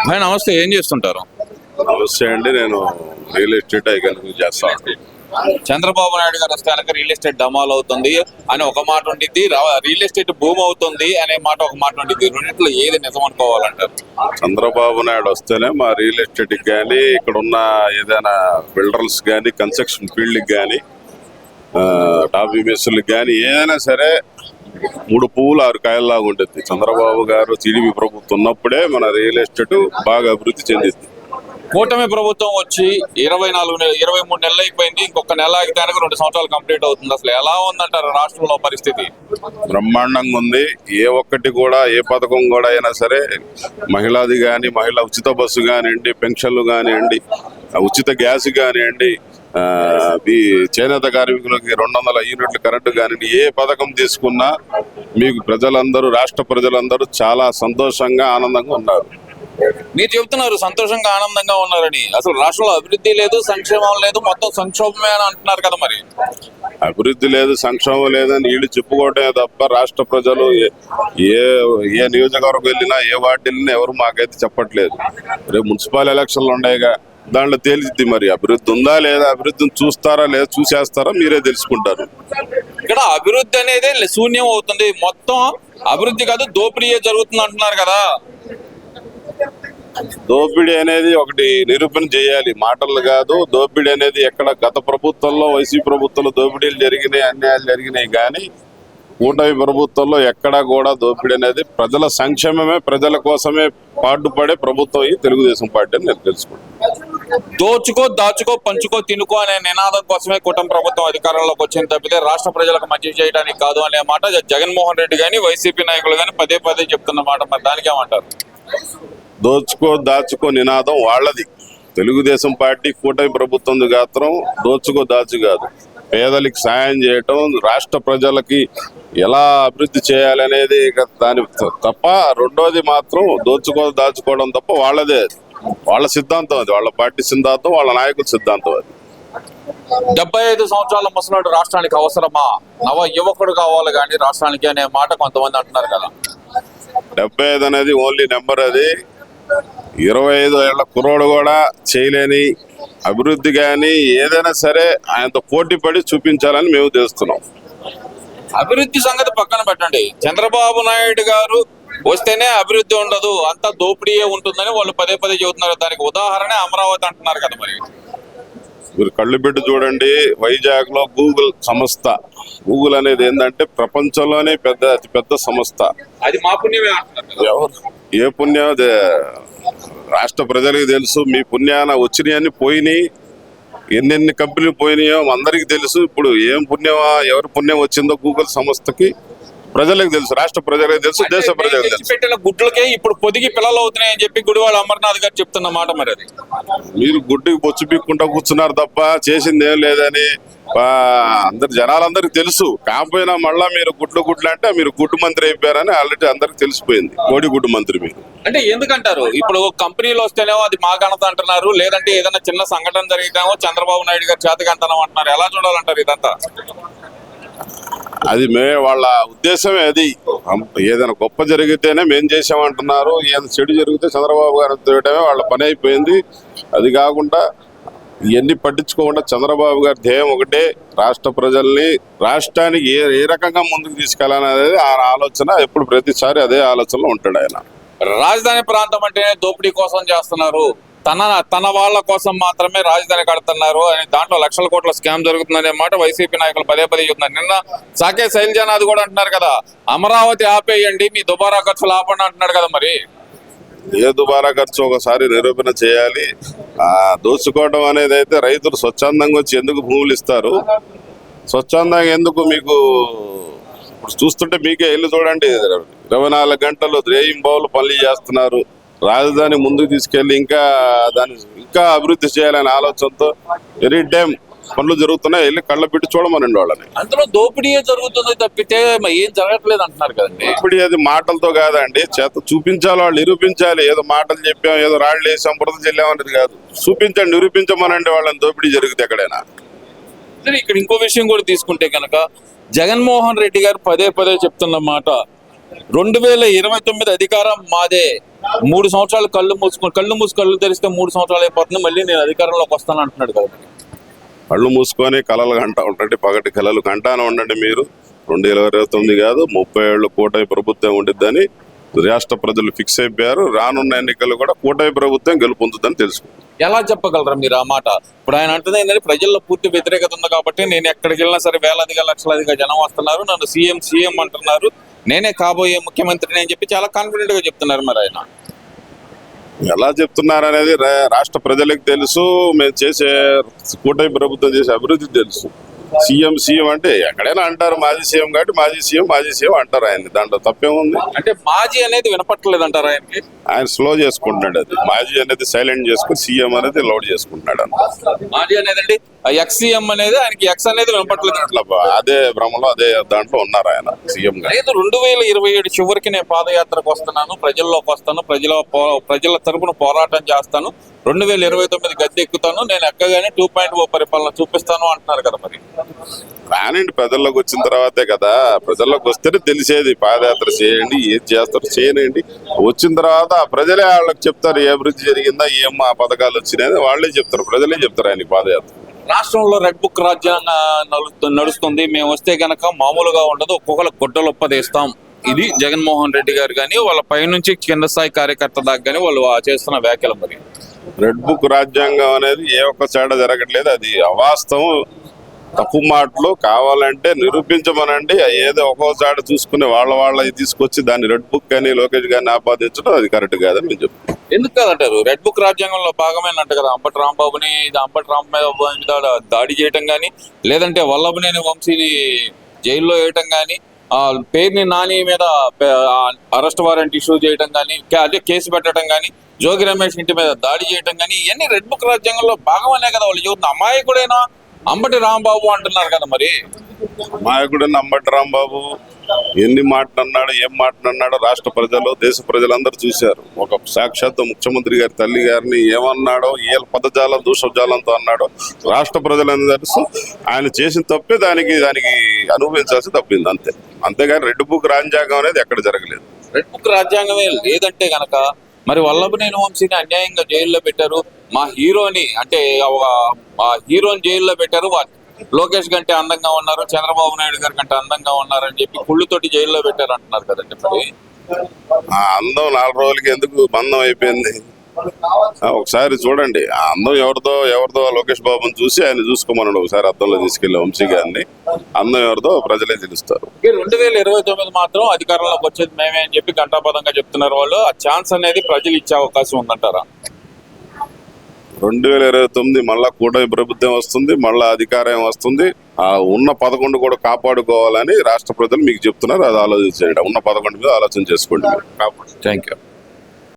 భయ్ నమస్తే, ఏం చేస్తుంటారు? నమస్తే అండి. నేను రియల్ ఎస్టేట్ ఎకనామిక్ చేస్తాను. చంద్రబాబు నాయుడు గారు వస్తే కనుక రియల్ ఎస్టేట్ డమాల్ అవుతుంది అని ఒక మాట ఉండిద్ది, రియల్ ఎస్టేట్ భూమి అవుతుంది అనే మాట ఒక మాట ఉండిద్ది. రెండింటిలో ఏది నిజం అనుకోవాలంటారు? చంద్రబాబు నాయుడు వస్తేనే మా రియల్ ఎస్టేట్ కానీ ఇక్కడ ఉన్న ఏదైనా బిల్డర్స్ కానీ కన్స్ట్రక్షన్ ఫీల్డ్ కానీ టాప్ ఇన్వెస్టర్లకు కానీ ఏదైనా సరే 3 పువ్వులు 6 కాయల్లాగా ఉంటుంది. చంద్రబాబు గారు టీడీపీ ప్రభుత్వం ఉన్నప్పుడే మన రియల్ ఎస్టేట్ బాగా అభివృద్ధి చెందింది. కూటమి ప్రభుత్వం వచ్చి 23 నెలలు అయిపోయింది. ఇంకొక నెల ఆగితే 2 సంవత్సరాలు కంప్లీట్ అవుతుంది. అసలు ఎలా ఉందంటారు రాష్ట్రంలో పరిస్థితి? బ్రహ్మాండంగా ఉంది. ఏ ఒక్కటి కూడా ఏ పథకం కూడా అయినా సరే మహిళది కానీ, మహిళా ఉచిత బస్సు కానివ్వండి, పెన్షన్లు కానివ్వండి, ఉచిత గ్యాస్ కానివ్వండి, ఈ చేనేత కార్మికులకి 200 యూనిట్ల కరెంటు కానివ్వండి, ఏ పథకం తీసుకున్నా మీకు ప్రజలందరూ, రాష్ట్ర ప్రజలందరూ చాలా సంతోషంగా ఆనందంగా ఉన్నారు. మీరు చెబుతున్నారు సంతోషంగా ఆనందంగా ఉన్నారని. అసలు రాష్ట్రంలో అభివృద్ధి లేదు, సంక్షేమం లేదు, మొత్తం సంక్షోభమే అని అంటున్నారు కదా. మరి అభివృద్ధి లేదు, సంక్షేమం లేదని వీళ్ళు చెప్పుకోవటమే తప్ప రాష్ట్ర ప్రజలు ఏ నియోజకవర్గం వెళ్ళినా, ఏ వార్డు వెళ్ళినా ఎవరు మాకైతే చెప్పట్లేదు. రేపు మున్సిపల్ ఎలక్షన్లు ఉన్నాయిగా, దాంట్లో తేలిద్ది మరి అభివృద్ధి ఉందా లేదా. అభివృద్ధిని చూస్తారా లేదా, చూసేస్తారా మీరే తెలుసుకుంటారు. ఇక్కడ అభివృద్ధి అనేది శూన్యం అవుతుంది. మొత్తం అభివృద్ధి కాదు, దోపిడీ జరుగుతుంది అంటున్నారు కదా. దోపిడీ అనేది ఒకటి నిరూపణ చేయాలి, మాటలు కాదు. దోపిడీ అనేది ఎక్కడ గత ప్రభుత్వంలో, వైసీపీ ప్రభుత్వంలో దోపిడీలు జరిగినాయి, అన్యాయాలు జరిగినాయి. కానీ కూటమి ప్రభుత్వంలో ఎక్కడా కూడా దోపిడీ అనేది ప్రజల సంక్షేమమే, ప్రజల కోసమే పాటుపడే ప్రభుత్వం ఈ తెలుగుదేశం పార్టీ అని నేను తెలుసుకుంటాను. దోచుకో, దాచుకో, పంచుకో, తినుకో అనే నినాదం కోసమే కూటమి ప్రభుత్వం అధికారంలోకి వచ్చింది తప్పితే రాష్ట్ర ప్రజలకు మంచి చేయడానికి కాదు అనే మాట జగన్మోహన్ రెడ్డి గాని, వైసీపీ నాయకులు గాని పదే చెప్తున్న మాట. మరి దానికి ఏమంటారు? దోచుకో, దాచుకో నినాదం వాళ్ళది. తెలుగుదేశం పార్టీ కూటమి ప్రభుత్వం గాత్రం దోచుకో, దాచు కాదు. పేదలకు సాయం చేయటం, రాష్ట్ర ప్రజలకి ఎలా అభివృద్ధి చేయాలనేది దాని తప్ప, రెండోది మాత్రం దోచుకో, దాచుకోవడం తప్ప వాళ్ళదే. వాళ్ళ సిద్ధాంతం అది, వాళ్ళ పార్టీ సిద్ధాంతం, వాళ్ళ నాయకుల సిద్ధాంతం అది. 75 సంవత్సరాల ముసలాడు రాష్ట్రానికి అవసరమా? నవ యువకుడు కావాలి కానీ రాష్ట్రానికి అనే మాట కొంతమంది అంటున్నారు కదా. 75 అనేది ఓన్లీ నెంబర్. అది 25 ఏళ్ల కుర్రోడు కూడా చేయలేని అభివృద్ధి కానీ ఏదైనా సరే ఆయనతో పోటీ పడి చూపించాలని మేము చేస్తున్నాం. అభివృద్ధి సంగతి పక్కన పెట్టండి, చంద్రబాబు నాయుడు గారు వస్తేనే అభివృద్ధి ఉండదు, అంతా దోపిడీయే ఉంటుందని వాళ్ళు పదే చెబుతున్నారు. దానికి ఉదాహరణ అమరావతి అంటున్నారు కదా. మరి మీరు కళ్ళు పెట్టి చూడండి, వైజాగ్ లో గూగుల్ సంస్థ. గూగుల్ అనేది ఏంటంటే ప్రపంచంలోనే అతి పెద్ద సంస్థ. అది మా పుణ్యమే అంటున్నారు. ఎవరు ఏ పుణ్యం రాష్ట్ర ప్రజలకు తెలుసు. మీ పుణ్యాన వచ్చినాయని పోయినాయి, ఎన్నెన్ని కంపెనీలు పోయినాయో అందరికి తెలుసు. ఇప్పుడు ఏం పుణ్యమా, ఎవరి పుణ్యం వచ్చిందో గూగుల్ సంస్థకి ప్రజలకు తెలుసు, రాష్ట్ర ప్రజలకు తెలుసు, దేశ ప్రజలకు తెలుసు. పెట్టిన గుడ్లకే ఇప్పుడు పొదిగి పిల్లలు అవుతున్నాయని చెప్పి గుడివాడ అమర్నాథ్ గారు చెప్తున్న మాట. మరి అది మీరు గుడ్డుకి బొచ్చు పీక్కుంటా కూర్చున్నారు తప్ప చేసింది ఏం లేదని జనాలందరికి తెలుసు. కాకపోయినా మళ్ళా మీరు గుడ్లు అంటే మీరు గుడ్డు మంత్రి అయిపోయారని ఆల్రెడీ అందరికి తెలిసిపోయింది. కోడి గుడ్డు మంత్రి మీరు అంటే ఎందుకంటారు? ఇప్పుడు కంపెనీలు వస్తేనేమో అది మా ఘనత అంటున్నారు, లేదంటే ఏదైనా చిన్న సంఘటన జరిగితేమో చంద్రబాబు నాయుడు గారు చేతకంతనం అంటున్నారు. ఎలా చూడాలంటారు ఇదంతా? అది వాళ్ళ ఉద్దేశమే అది. ఏదైనా గొప్ప జరిగితేనే మేం చేసామంటున్నారు, ఏదైనా చెడు జరిగితే చంద్రబాబు గారు చేయడమే వాళ్ళ పని అయిపోయింది. అది కాకుండా ఇవన్నీ పట్టించుకోకుండా చంద్రబాబు గారి ధ్యేయం ఒకటే, రాష్ట్ర ప్రజల్ని, రాష్ట్రానికి ఏ రకంగా ముందుకు తీసుకెళ్లాలనేది ఆ ఆలోచన. ఎప్పుడు ప్రతిసారి అదే ఆలోచనలో ఉంటాడు ఆయన. రాజధాని ప్రాంతం అంటేనే దోపిడీ కోసం చేస్తున్నారు, తన వాళ్ళ కోసం మాత్రమే రాజధాని కడుతున్నారు అని, దాంట్లో లక్షల కోట్ల స్కామ్ జరుగుతుందనే మాట వైసీపీ నాయకులు పదే చెప్తున్నారు. నిన్న సాకే శైలజానాథ్ కూడా అంటున్నారు కదా, అమరావతి ఆపేయండి, మీ దుబారా ఖర్చులు ఆపండి అంటున్నాడు కదా. మరి ఏ దుబారా ఖర్చు ఒకసారి నిరూపణ చేయాలి. దోచుకోవడం అనేది అయితే రైతులు స్వచ్ఛందంగా వచ్చి ఎందుకు భూములు ఇస్తారు? స్వచ్ఛందంగా ఎందుకు? మీకు ఇప్పుడు చూస్తుంటే మీకే ఇల్లు చూడండి, 24 గంటలు రేయింబావులు పనులు చేస్తున్నారు. రాజధాని ముందుకు తీసుకెళ్లి ఇంకా అభివృద్ధి చేయాలనే ఆలోచనతో ఎనీ టైం పనులు జరుగుతున్నాయి. వెళ్ళి కళ్ళ పెట్టి చూడమనండి వాళ్ళని. అందులో దోపిడీ జరుగుతుంది తప్పితే ఏం జరగట్లేదు అంటున్నారు కదండి. దోపిడీ అది మాటలతో కాదండి, చేత చూపించాలి, వాళ్ళు నిరూపించాలి. ఏదో మాటలు చెప్పాం, ఏదో రాళ్ళు వేసాం, బురద చెల్లామనేది కాదు. చూపించండి, నిరూపించమనండి వాళ్ళని. దోపిడీ జరిగితే ఎక్కడైనా. ఇక్కడ ఇంకో విషయం కూడా తీసుకుంటే కనుక, జగన్మోహన్ రెడ్డి గారు పదే చెప్తున్న మాట, 2029 అధికారం మాదే. 3 సంవత్సరాలు కళ్ళు మూసి కళ్ళు తెరిస్తే 3 సంవత్సరాలు అయిపోతుంది, మళ్ళీ నేను అధికారంలోకి వస్తాను అంటున్నాడు కదా. కళ్ళు మూసుకొని కలలు కంటా ఉండండి, పగటి కలలు కంటానే ఉండండి. మీరు 2029 కాదు 30 ఏళ్ళు కూటమి ప్రభుత్వం ఉండిద్దని రాష్ట్ర ప్రజలు ఫిక్స్ అయిపోయారు. రానున్న ఎన్నికలు కూడా కూటమి ప్రభుత్వం గెలుపొందుతుందని తెలుసుకుంటారు. ఎలా చెప్పగలరా మీరు ఆ మాట? ఇప్పుడు ఆయన అంటుంది ఏంటంటే ప్రజల్లో పూర్తి వ్యతిరేకత ఉంది కాబట్టి నేను ఎక్కడికి వెళ్ళినా సరే వేలాదిగా లక్షలాదిగా జనం వస్తున్నారు, నన్ను సీఎం అంటున్నారు, నేనే కాబోయే ముఖ్యమంత్రిని అని చెప్పి చాలా కాన్ఫిడెంట్ గా చెప్తున్నారు. మరి ఆయన ఎలా చెప్తున్నారు అనేది రాష్ట్ర ప్రజలకు తెలుసు. మేము చేసే కూటమి ప్రభుత్వం చేసే అభివృద్ధి తెలుసు. సీఎం అంటే ఎక్కడైనా అంటారు మాజీ సీఎం కాబట్టి మాజీ సీఎం అంటారు. ఆయన దాంట్లో తప్పేముంది? అంటే మాజీ అనేది వినపట్టలేదు అంటారు ఆయనకి. ఆయన స్లో చేసుకుంటున్నాడు. అది మాజీ అనేది సైలెంట్ చేసుకుని సీఎం అనేది లౌడ్ చేసుకుంటున్నాడు అన్న. మాజీ అనేది అండి ఎక్స్ సీఎం అనేది ఆయనకి ఎక్స్ అనేది వినపట్టలేదు. అట్లా అదే భ్రమలో అదే దాంట్లో ఉన్నారు ఆయన సీఎం గా. లేదు 2027 చివరికి నేను పాదయాత్రకు వస్తున్నాను, ప్రజల్లోకి వస్తాను, ప్రజల తరపున పోరాటం చేస్తాను, 2029 గద్దె ఎక్కుతాను, నేను ఎక్కగానే 2.0 పరిపాలన చూపిస్తాను అంటున్నారు కదా. మరి రానండి, ప్రజల్లోకి వచ్చిన తర్వాతే కదా. ప్రజల్లోకి వస్తేనే తెలిసేది. పాదయాత్ర చేయండి, ఏది చేస్తారు చేయనండి. వచ్చిన తర్వాత ఆ ప్రజలే వాళ్ళకి చెప్తారు ఏ అభివృద్ధి జరిగిందా, ఏం మా పథకాలు వచ్చినాయని వాళ్ళే చెప్తారు. ప్రజలే చెప్తారు ఆయన పాదయాత్ర. రాష్ట్రంలో రెడ్ బుక్ రాజ్యాంగం నడుస్తుంది, మేము వస్తే గనక మామూలుగా ఉండదు, ఒక్కొక్కరు గుడ్డలొప్పదేస్తాం. ఇది జగన్మోహన్ రెడ్డి గారు కానీ వాళ్ళ పైనుంచి కింద స్థాయి కార్యకర్త దాకా కానీ వాళ్ళు చేస్తున్న వ్యాఖ్యలు. మరి రెడ్ బుక్ రాజ్యాంగం అనేది ఏ ఒక్క చాట జరగట్లేదు. అది అవాస్తవం, తప్పు మాటలు. కావాలంటే నిరూపించమనండి. ఏదో ఒక్కో చాట చూసుకుని వాళ్ళ తీసుకొచ్చి దాన్ని రెడ్ బుక్ కానీ లోకేష్ గారిని ఆపాదించడం అది కరెక్ట్ కాదని నేను చెప్తాను. ఎందుకు కాదంటారు? రెడ్ బుక్ రాజ్యాంగంలో భాగమేనంట కదా. అంబటి రాంబాబుని మీద దాడి చేయటం కానీ, లేదంటే వల్లభనేని వంశీని జైల్లో వేయటం కానీ, పేరుని నాని మీద అరెస్ట్ వారెంట్ ఇష్యూ చేయటం కానీ, అదే కేసు పెట్టడం కానీ, జోగి రమేష్ ఇంటి మీద దాడి చేయటం కానీ, ఇవన్నీ రెడ్ బుక్ రాజ్యాంగంలో భాగమనే కదా వాళ్ళు చెబుతున్నారు. అమాయకుడైనా అంబటి రాంబాబు అంటున్నారు కదా. మరి అమాయకుడైన అంబటి రాంబాబు ఎన్ని మాటలన్నాడు, ఏం మాటలన్నాడో రాష్ట్ర ప్రజలు, దేశ ప్రజలందరూ చూశారు. ఒక సాక్షాత్ ముఖ్యమంత్రి గారి తల్లి గారిని ఏమన్నాడో, ఏ పదజాలం దూషజాలంతో అన్నాడో రాష్ట్ర ప్రజలందరూ తెలుసు. ఆయన చేసిన తప్పే దానికి అనుభవించాల్సి తప్పింది అంతే. అంతేగాని రెడ్ బుక్ రాజ్యాంగం అనేది ఎక్కడ జరగలేదు. రెడ్ బుక్ రాజ్యాంగమే లేదంటే గనక మరి వల్లభనేని వంశీని అన్యాయంగా జైల్లో పెట్టారు, మా హీరోని అంటే హీరోని జైల్లో పెట్టారు, లోకేష్ కంటే అందంగా ఉన్నారు, చంద్రబాబు నాయుడు గారి కంటే అందంగా ఉన్నారు అని చెప్పి కుళ్ళుతోటి జైల్లో పెట్టారు అంటున్నారు కదండి. మరి ఆ అందం 4 రోజులకి ఎందుకు బంధం అయిపోయింది? ఒకసారి చూడండి. ఆ అందం ఎవరిదో లోకేష్ బాబుని చూసి ఆయన చూసుకోమన్నాడు. ఒకసారి అద్దంలో తీసుకెళ్లి వంశీ గారిని. అందం ఎవరిదో ప్రజలే తెలుస్తారు. 2029 మాత్రం అధికారంలోకి వచ్చేది మేమే అని చెప్పి ఘంటాపదంగా చెప్తున్నారు వాళ్ళు. ఆ ఛాన్స్ అనేది ప్రజలు ఇచ్చే అవకాశం ఉందంటారా? 2029 మళ్ళా కూటమి ప్రభుత్వం వస్తుంది, మళ్ళా అధికారం వస్తుంది. ఆ ఉన్న 11 కూడా కాపాడుకోవాలని రాష్ట్ర ప్రజలు మీకు చెప్తున్నారు. అది ఆలోచించండి. ఉన్న 11 మీద ఆలోచన చేసుకోండి. Thank you.